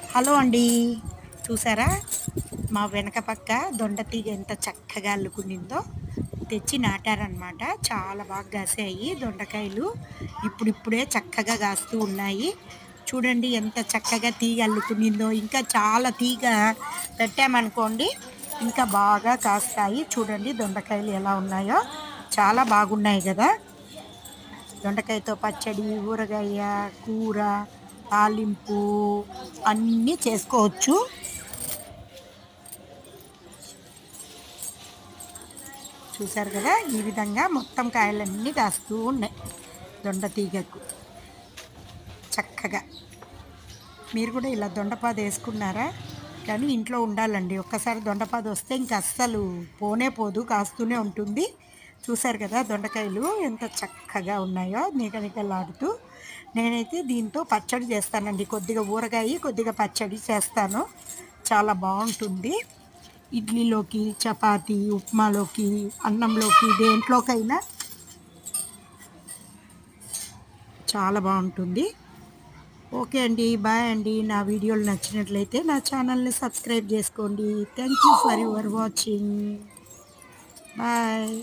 Hello అండి. చూసారా? మా వెనక పక్క దొండ తీగ ఎంత చక్కగా అల్లుకునిందో. తెచ్చి నాటారనమాట. చాలా బాగా కాసాయి దొండకాయలు. ఇప్పుడిప్పుడే చక్కగా కాస్తూ ఉన్నాయి. చూడండి ఎంత చక్కగా తీగ అల్లుకునిందో. ఇంకా చాలా తీగ పెట్టామనుకోండి ఇంకా బాగా కాస్తాయి. చూడండి దొండకాయలు ఎలా ఉన్నాయో. చాలా బాగున్నాయి కదా! దొండకాయతో పచ్చడి, ఊరగాయ, కూర, తాలింపు అన్నీ చేసుకోవచ్చు. చూసారు కదా! ఈ విధంగా మొత్తం కాయలన్నీ కాస్తూ ఉన్నాయి దొండ తీగకు చక్కగా. మీరు కూడా ఇలా దొండపాదు వేసుకున్నారా? కానీ ఇంట్లో ఉండాలండి. ఒక్కసారి దొండపాదు వస్తే ఇంక అస్సలు పోనే పోదు, కాస్తూనే ఉంటుంది. చూసారు కదా దొండకాయలు ఎంత చక్కగా ఉన్నాయో నిగనిగలాడుతూ. నేనైతే దీంతో పచ్చడి చేస్తానండి. కొద్దిగా ఊరగాయ, కొద్దిగా పచ్చడి చేస్తాను. చాలా బాగుంటుంది. ఇడ్లీలోకి, చపాతీ, ఉప్మాలోకి, అన్నంలోకి దేంట్లోకైనా చాలా బాగుంటుంది. ఓకే అండి. బాయ్ అండి. నా వీడియోలు నచ్చినట్లయితే నా ఛానల్ని సబ్స్క్రైబ్ చేసుకోండి. Thank you for your watching. Bye.